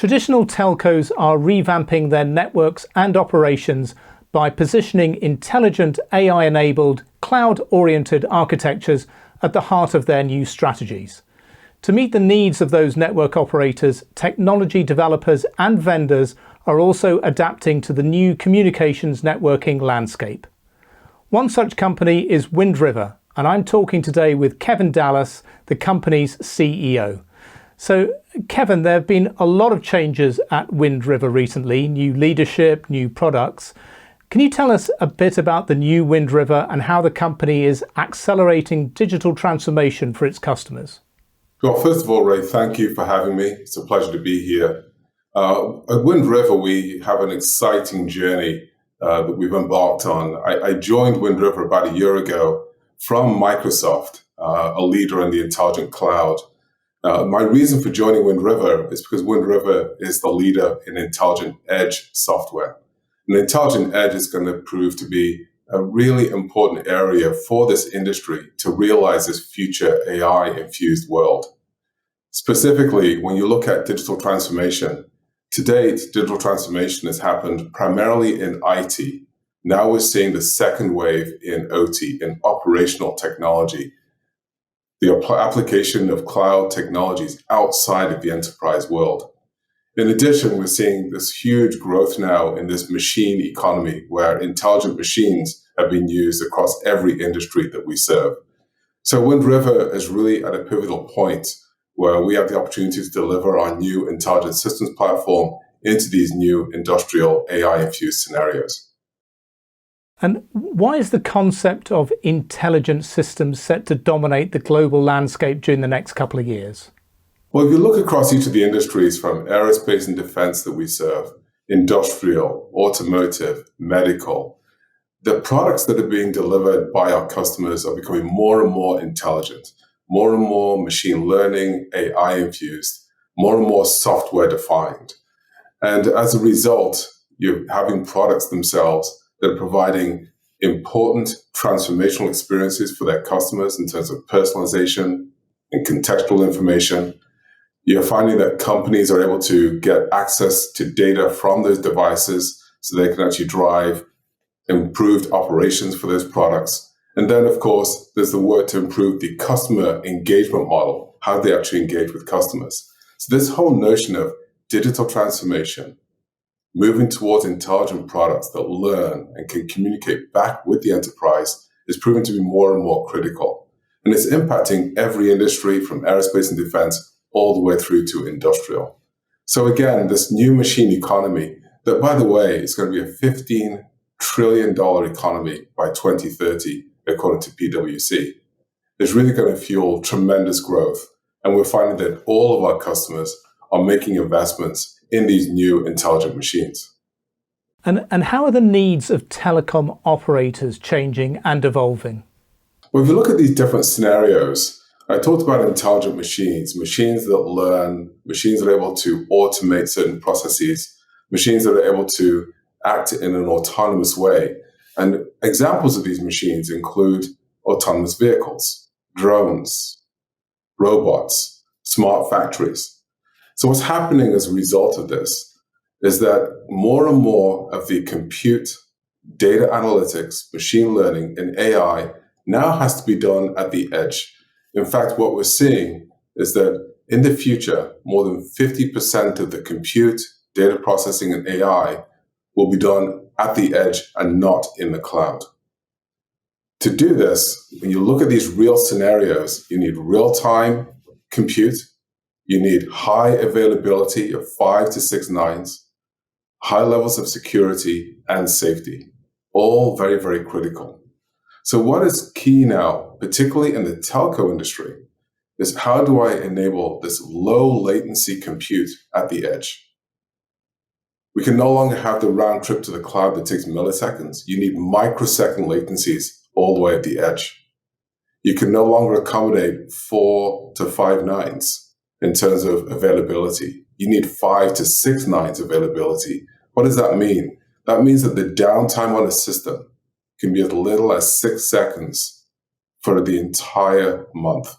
Traditional telcos are revamping their networks and operations by positioning intelligent AI-enabled, cloud-oriented architectures at the heart of their new strategies. To meet the needs of those network operators, technology developers and vendors are also adapting to the new communications networking landscape. One such company is Wind River, and I'm talking today with Kevin Dallas, the company's CEO. So, Kevin, there have been a lot of changes at Wind River recently, new leadership, new products. Can you tell us a bit about the new Wind River and how the company is accelerating digital transformation for its customers? Well, first of all, Ray, thank you for having me. It's a pleasure to be here. At Wind River, we have an exciting journey that we've embarked on. I joined Wind River about a year ago from Microsoft, a leader in the intelligent cloud. My reason for joining Wind River is because Wind River is the leader in intelligent edge software. And intelligent edge is going to prove to be a really important area for this industry to realize this future AI-infused world. Specifically, when you look at digital transformation, to date, digital transformation has happened primarily in IT. Now we're seeing the second wave in OT, in operational technology. The application of cloud technologies outside of the enterprise world. In addition, we're seeing this huge growth now in this machine economy where intelligent machines have been used across every industry that we serve. So Wind River is really at a pivotal point where we have the opportunity to deliver our new intelligent systems platform into these new industrial AI-infused scenarios. And why is the concept of intelligent systems set to dominate the global landscape during the next couple of years? Well, if you look across each of the industries from aerospace and defense that we serve, industrial, automotive, medical, the products that are being delivered by our customers are becoming more and more intelligent, more and more machine learning, AI infused, more and more software defined. And as a result, you're having products themselves that are providing important transformational experiences for their customers in terms of personalization and contextual information. You're finding that companies are able to get access to data from those devices so they can actually drive improved operations for those products. And then, of course, there's the work to improve the customer engagement model, how they actually engage with customers. So this whole notion of digital transformation, moving towards intelligent products that learn and can communicate back with the enterprise is proving to be more and more critical. And it's impacting every industry from aerospace and defense all the way through to industrial. So again, this new machine economy that, by the way, is going to be a $15 trillion economy by 2030, according to PwC, is really going to fuel tremendous growth. And we're finding that all of our customers are making investments in these new intelligent machines. And how are the needs of telecom operators changing and evolving? Well, if you look at these different scenarios, I talked about intelligent machines, machines that learn, machines that are able to automate certain processes, machines that are able to act in an autonomous way. And examples of these machines include autonomous vehicles, drones, robots, smart factories. So what's happening as a result of this is that more and more of the compute, data analytics, machine learning, and AI now has to be done at the edge. In fact, what we're seeing is that in the future, more than 50% of the compute, data processing, and AI will be done at the edge and not in the cloud. To do this, when you look at these real scenarios, you need real-time compute, you need high availability of 5 to 6 nines, high levels of security and safety, all very, very critical. So what is key now, particularly in the telco industry, is how do I enable this low latency compute at the edge? We can no longer have the round trip to the cloud that takes milliseconds. You need microsecond latencies all the way at the edge. You can no longer accommodate 4 to 5 nines in terms of availability. You need 5 to 6 nines availability. What does that mean? That means that the downtime on a system can be as little as 6 seconds for the entire month.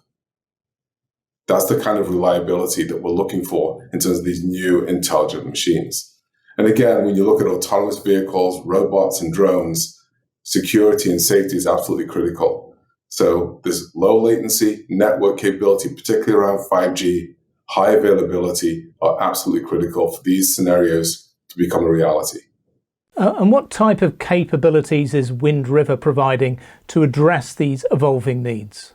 That's the kind of reliability that we're looking for in terms of these new intelligent machines. And again, when you look at autonomous vehicles, robots, and drones, security and safety is absolutely critical. So this low latency network capability, particularly around 5G, high availability, are absolutely critical for these scenarios to become a reality. And what type of capabilities is Wind River providing to address these evolving needs?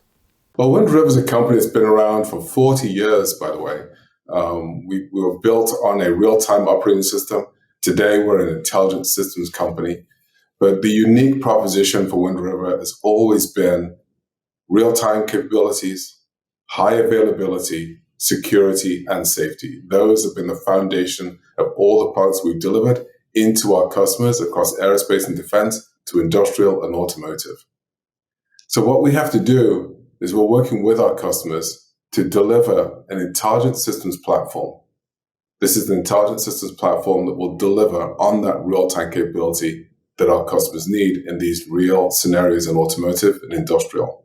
Well, Wind River is a company that's been around for 40 years, by the way. We were built on a real-time operating system. Today, we're an intelligent systems company. But the unique proposition for Wind River has always been real-time capabilities, high availability, security, and safety. Those have been the foundation of all the products we've delivered into our customers across aerospace and defense to industrial and automotive. So what we have to do is we're working with our customers to deliver an intelligent systems platform. This is the intelligent systems platform that will deliver on that real-time capability that our customers need in these real scenarios in automotive and industrial.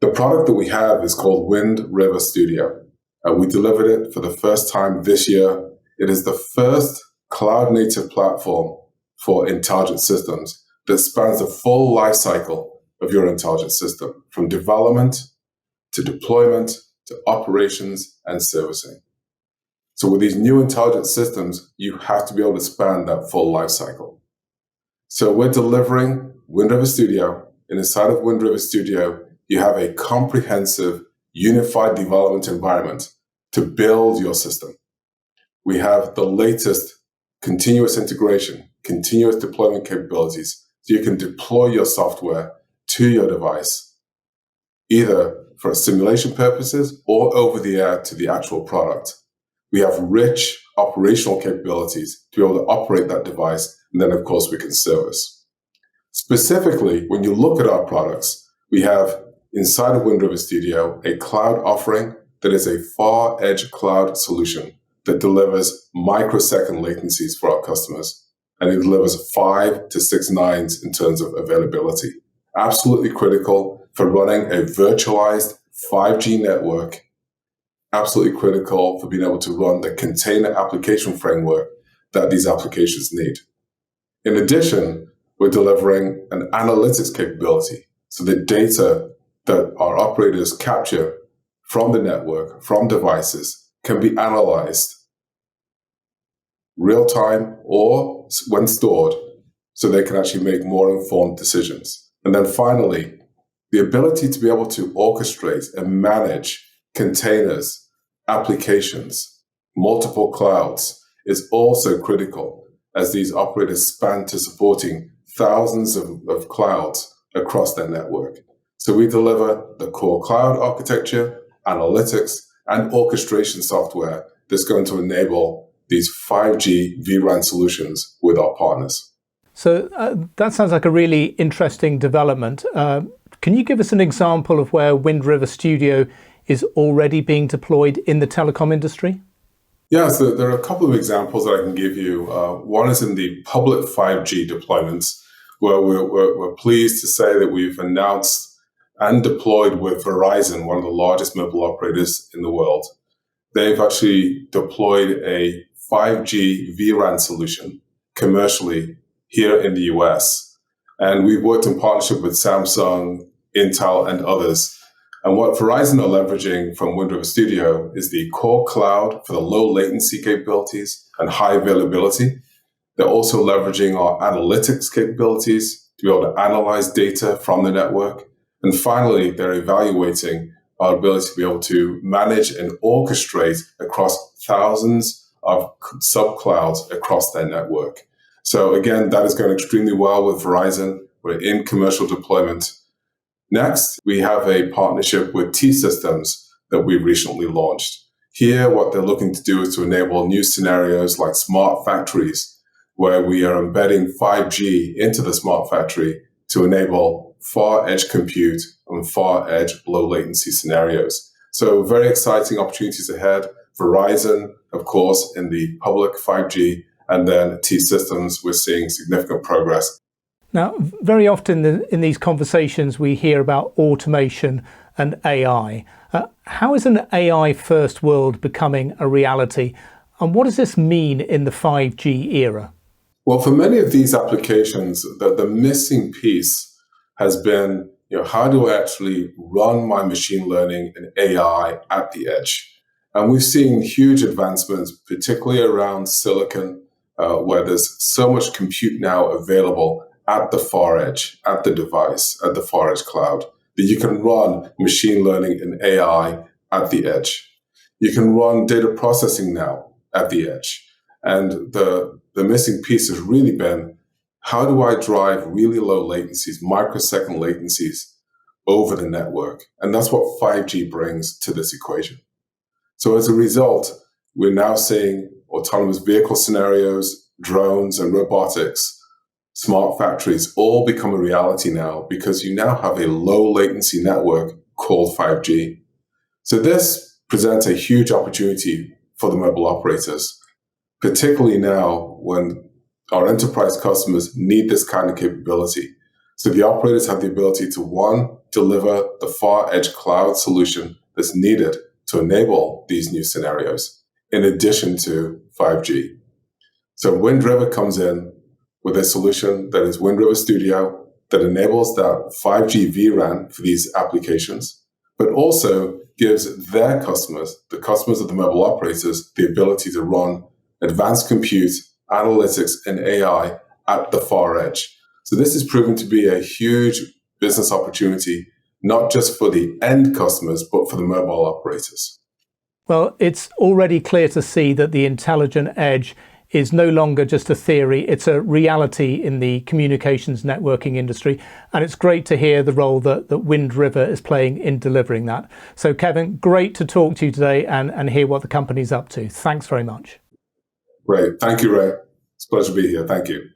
The product that we have is called Wind River Studio. We delivered it for the first time this year. It is the first cloud-native platform for intelligent systems that spans the full life cycle of your intelligent system, from development to deployment to operations and servicing. So with these new intelligent systems, you have to be able to span that full life cycle. So we're delivering Wind River Studio, and inside of Wind River Studio, you have a comprehensive, unified development environment to build your system. We have the latest continuous integration, continuous deployment capabilities, so you can deploy your software to your device, either for simulation purposes or over the air to the actual product. We have rich operational capabilities to be able to operate that device, and then, of course, we can service. Specifically, when you look at our products, we have inside of Wind River Studio a cloud offering that is a far edge cloud solution that delivers microsecond latencies for our customers, and it delivers 5 to 6 nines in terms of availability. Absolutely critical for running a virtualized 5G network, absolutely critical for being able to run the container application framework that these applications need. In addition, we're delivering an analytics capability, so the data that our operators capture from the network, from devices, can be analyzed real time or when stored, so they can actually make more informed decisions. And then finally, the ability to be able to orchestrate and manage containers, applications, multiple clouds is also critical as these operators span to supporting thousands of clouds across their network. So we deliver the core cloud architecture, analytics, and orchestration software that's going to enable these 5G vRAN solutions with our partners. So that sounds like a really interesting development. Can you give us an example of where Wind River Studio is already being deployed in the telecom industry? Yeah, so there are a couple of examples that I can give you. One is in the public 5G deployments, where we're pleased to say that we've announced and deployed with Verizon, one of the largest mobile operators in the world. They've actually deployed a 5G vRAN solution commercially here in the US. And we've worked in partnership with Samsung, Intel, and others. And what Verizon are leveraging from Wind River Studio is the core cloud for the low latency capabilities and high availability. They're also leveraging our analytics capabilities to be able to analyze data from the network. And finally, they're evaluating our ability to be able to manage and orchestrate across thousands of sub-clouds across their network. So again, that is going extremely well with Verizon. We're in commercial deployment. Next, we have a partnership with T-Systems that we recently launched. Here, what they're looking to do is to enable new scenarios like smart factories, where we are embedding 5G into the smart factory to enable far edge compute and far edge low latency scenarios. So very exciting opportunities ahead. Verizon, of course, in the public 5G, and then T-Systems, we're seeing significant progress. Now, very often in these conversations, we hear about automation and AI. How is an AI-first world becoming a reality? And what does this mean in the 5G era? Well, for many of these applications, the missing piece has been, how do I actually run my machine learning and AI at the edge? And we've seen huge advancements, particularly around silicon, where there's so much compute now available at the far edge, at the device, at the far edge cloud, that you can run machine learning and AI at the edge. You can run data processing now at the edge. And the missing piece has really been, how do I drive really low latencies, microsecond latencies over the network? And that's what 5G brings to this equation. So as a result, we're now seeing autonomous vehicle scenarios, drones and robotics, smart factories all become a reality now because you now have a low latency network called 5G. So this presents a huge opportunity for the mobile operators, particularly now when our enterprise customers need this kind of capability. So the operators have the ability to, one, deliver the far edge cloud solution that's needed to enable these new scenarios, in addition to 5G. So Wind River comes in with a solution that is Wind River Studio that enables that 5G vRAN for these applications, but also gives their customers, the customers of the mobile operators, the ability to run advanced compute, analytics, and AI at the far edge. So this is proven to be a huge business opportunity, not just for the end customers, but for the mobile operators. Well, it's already clear to see that the intelligent edge is no longer just a theory, it's a reality in the communications networking industry. And it's great to hear the role that Wind River is playing in delivering that. So Kevin, great to talk to you today and hear what the company's up to. Thanks very much. Great. Thank you, Ray. It's a pleasure to be here. Thank you.